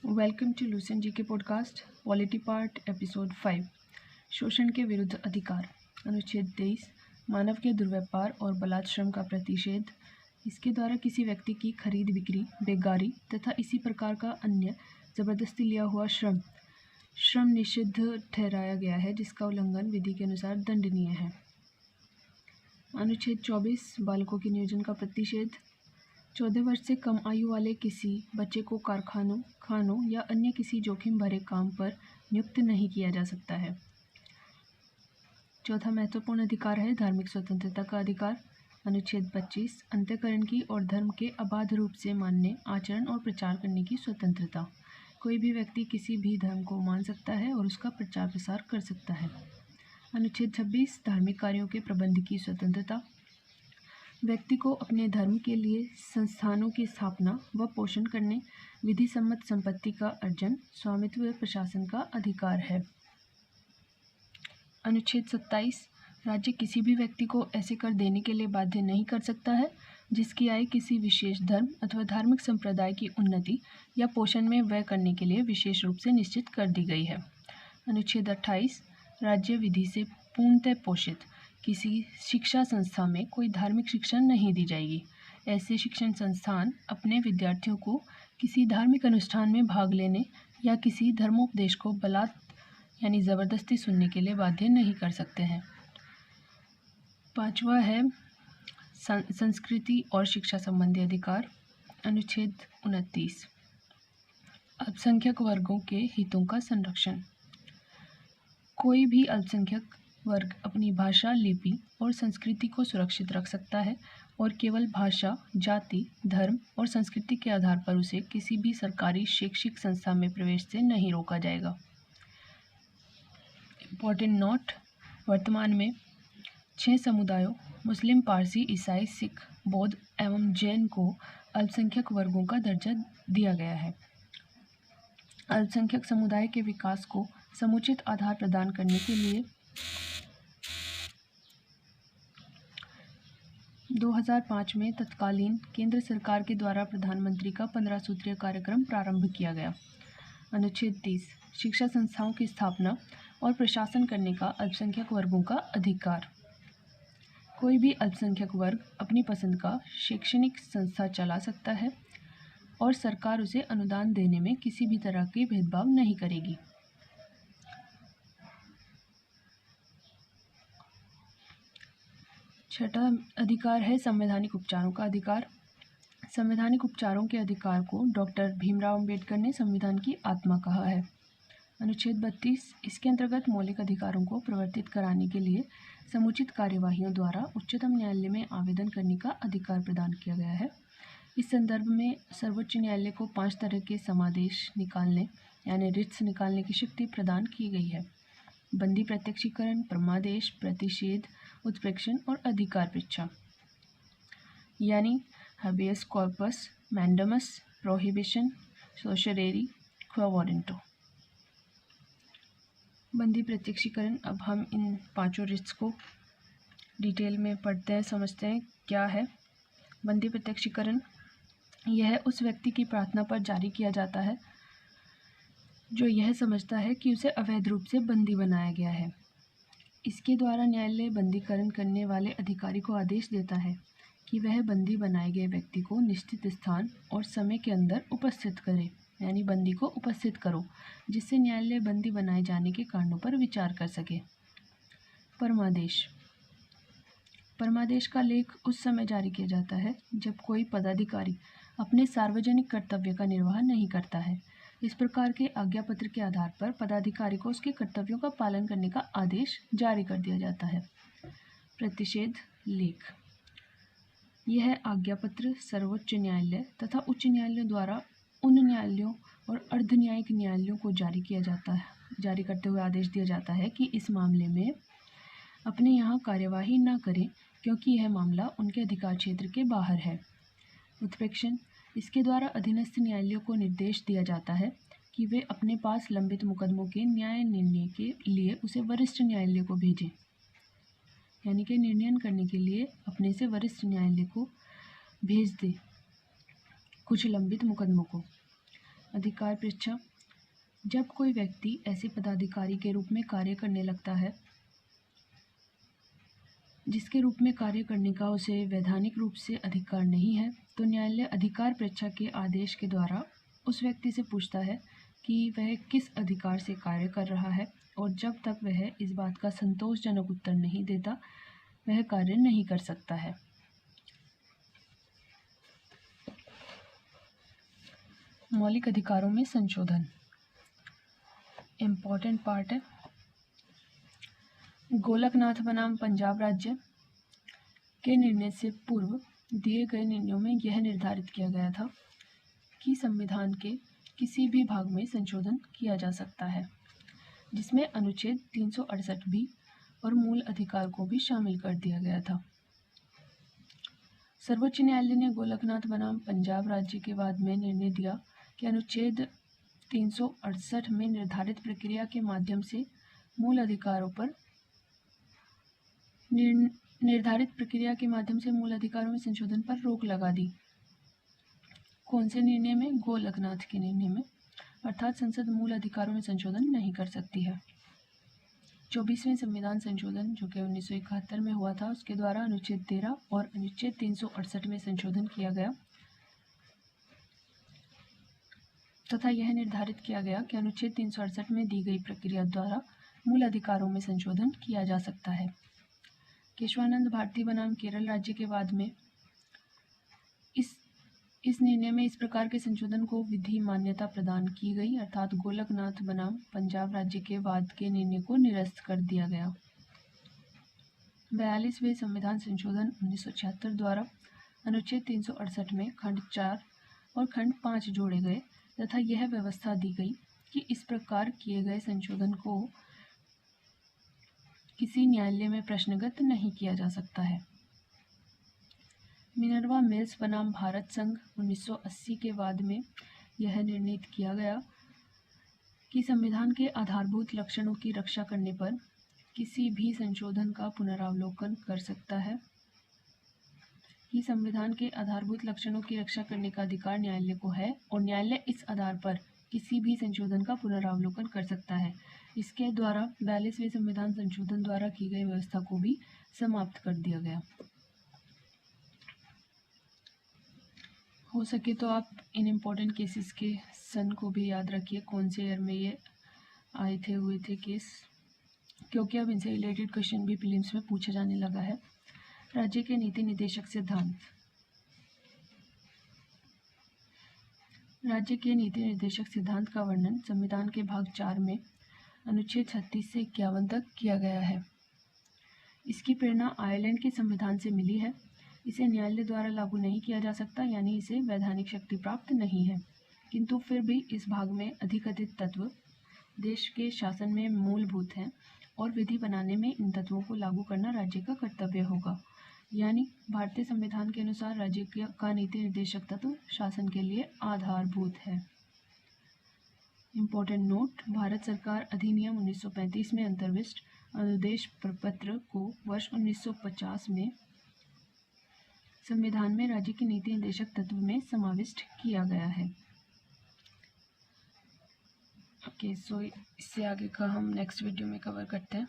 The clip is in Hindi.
वेलकम टू लूसेंट जी के पॉडकास्ट पॉलिटी पार्ट एपिसोड 5 शोषण के विरुद्ध अधिकार। अनुच्छेद 23 मानव के दुर्व्यापार और बलात् श्रम का प्रतिषेध। इसके द्वारा किसी व्यक्ति की खरीद बिक्री, बेगारी तथा इसी प्रकार का अन्य जबरदस्ती लिया हुआ श्रम निषिद्ध ठहराया गया है, जिसका उल्लंघन विधि के अनुसार दंडनीय है। अनुच्छेद 24 बालकों के नियोजन का प्रतिषेध। 14 वर्ष से कम आयु वाले किसी बच्चे को कारखानों, खानों या अन्य किसी जोखिम भरे काम पर नियुक्त नहीं किया जा सकता है। चौथा महत्वपूर्ण अधिकार है धार्मिक स्वतंत्रता का अधिकार। अनुच्छेद 25 अंतःकरण की और धर्म के अबाध रूप से मानने, आचरण और प्रचार करने की स्वतंत्रता। कोई भी व्यक्ति किसी भी धर्म को मान सकता है और उसका प्रचार प्रसार कर सकता है। अनुच्छेद 26 धार्मिक कार्यों के प्रबंध की स्वतंत्रता। व्यक्ति को अपने धर्म के लिए संस्थानों की स्थापना व पोषण करने, विधि सम्मत संपत्ति का अर्जन, स्वामित्व व प्रशासन का अधिकार है। अनुच्छेद 27 राज्य किसी भी व्यक्ति को ऐसे कर देने के लिए बाध्य नहीं कर सकता है जिसकी आय किसी विशेष धर्म अथवा धार्मिक संप्रदाय की उन्नति या पोषण में व्यय करने के लिए विशेष रूप से निश्चित कर दी गई है। अनुच्छेद 28 राज्य विधि से पूर्णतः पोषित किसी शिक्षा संस्था में कोई धार्मिक शिक्षा नहीं दी जाएगी। ऐसे शिक्षण संस्थान अपने विद्यार्थियों को किसी धार्मिक अनुष्ठान में भाग लेने या किसी धर्मोपदेश को बलात् यानी ज़बरदस्ती सुनने के लिए बाध्य नहीं कर सकते हैं। पांचवा है संस्कृति और शिक्षा संबंधी अधिकार। अनुच्छेद 29 अल्पसंख्यक वर्गों के हितों का संरक्षण। कोई भी अल्पसंख्यक वर्ग अपनी भाषा, लिपि और संस्कृति को सुरक्षित रख सकता है और केवल भाषा, जाति, धर्म और संस्कृति के आधार पर उसे किसी भी सरकारी शैक्षिक संस्था में प्रवेश से नहीं रोका जाएगा। इम्पोर्टेंट नोट: वर्तमान में 6 समुदायों मुस्लिम, पारसी, ईसाई, सिख, बौद्ध एवं जैन को अल्पसंख्यक वर्गों का दर्जा दिया गया है। अल्पसंख्यक समुदाय के विकास को समुचित आधार प्रदान करने के लिए 2005 में तत्कालीन केंद्र सरकार के द्वारा प्रधानमंत्री का 15 सूत्रीय कार्यक्रम प्रारंभ किया गया। अनुच्छेद 30 शिक्षा संस्थाओं की स्थापना और प्रशासन करने का अल्पसंख्यक वर्गों का अधिकार। कोई भी अल्पसंख्यक वर्ग अपनी पसंद का शैक्षणिक संस्था चला सकता है और सरकार उसे अनुदान देने में किसी भी तरह के भेदभाव नहीं करेगी। छठा अधिकार है संवैधानिक उपचारों का अधिकार। संवैधानिक उपचारों के अधिकार को डॉक्टर भीमराव अंबेडकर ने संविधान की आत्मा कहा है। अनुच्छेद 32 इसके अंतर्गत मौलिक अधिकारों को प्रवर्तित कराने के लिए समुचित कार्यवाहियों द्वारा उच्चतम न्यायालय में आवेदन करने का अधिकार प्रदान किया गया है। इस संदर्भ में सर्वोच्च न्यायालय को 5 तरह के समादेश निकालने यानी रिट्स निकालने की शक्ति प्रदान की गई है: बंदी प्रत्यक्षीकरण, परमादेश, प्रतिषेध, उत्प्रेक्षण और अधिकार पृच्छा, यानी हबियस कॉर्पस, मैंडमस, प्रोहिबिशन, सोशरेरी, क्वा वारंटो। बंदी प्रत्यक्षीकरण। अब हम इन 5 रिट्स को डिटेल में पढ़ते हैं, समझते हैं क्या है। बंदी प्रत्यक्षीकरण यह उस व्यक्ति की प्रार्थना पर जारी किया जाता है जो यह समझता है कि उसे अवैध रूप से बंदी बनाया गया है। इसके द्वारा न्यायालय बंदीकरण करने वाले अधिकारी को आदेश देता है कि वह बंदी बनाए गए व्यक्ति को निश्चित स्थान और समय के अंदर उपस्थित करे, यानी बंदी को उपस्थित करो, जिससे न्यायालय बंदी बनाए जाने के कारणों पर विचार कर सके। परमादेश। परमादेश का लेख उस समय जारी किया जाता है जब कोई पदाधिकारी अपने सार्वजनिक कर्तव्य का निर्वाह नहीं करता है। इस प्रकार के आज्ञापत्र के आधार पर पदाधिकारी को उसके कर्तव्यों का पालन करने का आदेश जारी कर दिया जाता है। प्रतिषेध लेख। यह आज्ञापत्र सर्वोच्च न्यायालय तथा उच्च न्यायालयों द्वारा उन न्यायालयों और अर्ध न्यायिक न्यायालयों को जारी करते हुए आदेश दिया जाता है कि इस मामले में अपने यहाँ कार्यवाही न करें, क्योंकि यह मामला उनके अधिकार क्षेत्र के बाहर है। उत्प्रेक्षण। इसके द्वारा अधीनस्थ न्यायालयों को निर्देश दिया जाता है कि वे अपने पास लंबित मुकदमों के न्याय निर्णय के लिए उसे वरिष्ठ न्यायालय को भेजें, यानी कि निर्णय करने के लिए अपने से वरिष्ठ न्यायालय को भेज दें कुछ लंबित मुकदमों को। अधिकार परीक्षा, जब कोई व्यक्ति ऐसे पदाधिकारी के रूप में कार्य करने लगता है जिसके रूप में कार्य करने का उसे वैधानिक रूप से अधिकार नहीं है, तो न्यायालय अधिकार परीक्षा के आदेश के द्वारा उस व्यक्ति से पूछता है कि वह किस अधिकार से कार्य कर रहा है, और जब तक वह इस बात का संतोषजनक उत्तर नहीं देता, वह कार्य नहीं कर सकता है। मौलिक अधिकारों में संशोधन इम्पोर्टेंट पार्ट है। गोलकनाथ बनाम पंजाब राज्य के निर्णय से पूर्व दिए गए निर्णयों में यह निर्धारित किया गया था कि संविधान के किसी भी भाग में संशोधन किया जा सकता है, जिसमें अनुच्छेद 368 भी और मूल अधिकार को भी शामिल कर दिया गया था। सर्वोच्च न्यायालय ने गोलकनाथ बनाम पंजाब राज्य के बाद में निर्णय दिया कि अनुच्छेद 368 में निर्धारित प्रक्रिया के माध्यम से मूल अधिकारों पर में संशोधन पर रोक लगा दी। कौन से निर्णय में? गोलकनाथ के निर्णय में, अर्थात संसद मूल अधिकारों में संशोधन नहीं कर सकती है। 24वें संविधान संशोधन जो कि 1971 में हुआ था, उसके द्वारा अनुच्छेद 13 और अनुच्छेद 368 में संशोधन किया गया तथा यह निर्धारित किया गया कि अनुच्छेद 368 में दी गई प्रक्रिया द्वारा मूल अधिकारों में संशोधन किया जा सकता है। केशवानंद भारती बनाम केरल राज्य के बाद में इस निर्णय में इस प्रकार के संशोधन को विधि मान्यता प्रदान की गई, अर्थात गोलकनाथ बनाम पंजाब राज्य के बाद के निर्णय को निरस्त कर दिया गया। 42वें संविधान संशोधन 1976 द्वारा अनुच्छेद 368 में खंड 4 और खंड 5 जोड़े गए तथा यह व्यवस्था दी गई कि इस प्रकार किए गए संशोधन को किसी न्यायालय में प्रश्नगत नहीं किया जा सकता है। मिनर्वा मिल्स बनाम भारत संघ 1980 के बाद में यह निर्णित किया गया कि संविधान के आधारभूत लक्षणों की रक्षा करने पर किसी भी संशोधन का पुनरावलोकन कर सकता है कि संविधान के आधारभूत लक्षणों की रक्षा करने का अधिकार न्यायालय को है और न्यायालय इस आधार पर किसी भी संशोधन का पुनरावलोकन कर सकता है। इसके द्वारा 42वें संविधान संशोधन द्वारा की गई व्यवस्था को भी समाप्त कर दिया गया। हो सके तो आप इन इम्पोर्टेंट केसेस के सन को भी याद रखिए, कौन से ईयर में ये हुए थे केस, क्योंकि अब इनसे रिलेटेड क्वेश्चन भी प्रीलिम्स में पूछा जाने लगा है। राज्य के नीति निर्देशक सिद्धांत। राज्य के नीति निर्देशक सिद्धांत का वर्णन संविधान के भाग 4 में अनुच्छेद 36 से 51 तक किया गया है। इसकी प्रेरणा आयरलैंड के संविधान से मिली है। इसे न्यायालय द्वारा लागू नहीं किया जा सकता, यानी इसे वैधानिक शक्ति प्राप्त नहीं है, किंतु फिर भी इस भाग में अधिकथित तत्व देश के शासन में मूलभूत हैं और विधि बनाने में इन तत्वों को लागू करना राज्य का कर्तव्य होगा। यानी भारतीय संविधान के अनुसार राज्य का नीति निर्देशक तत्व शासन के लिए आधारभूत है। इम्पोर्टेंट नोट, भारत सरकार अधिनियम 1935 में अंतर्विष्ट अनुदेश प्रपत्र को वर्ष 1950 में संविधान में राज्य के नीति निर्देशक तत्व में समाविष्ट किया गया है। ओके, सो इससे आगे का हम नेक्स्ट वीडियो में कवर करते हैं।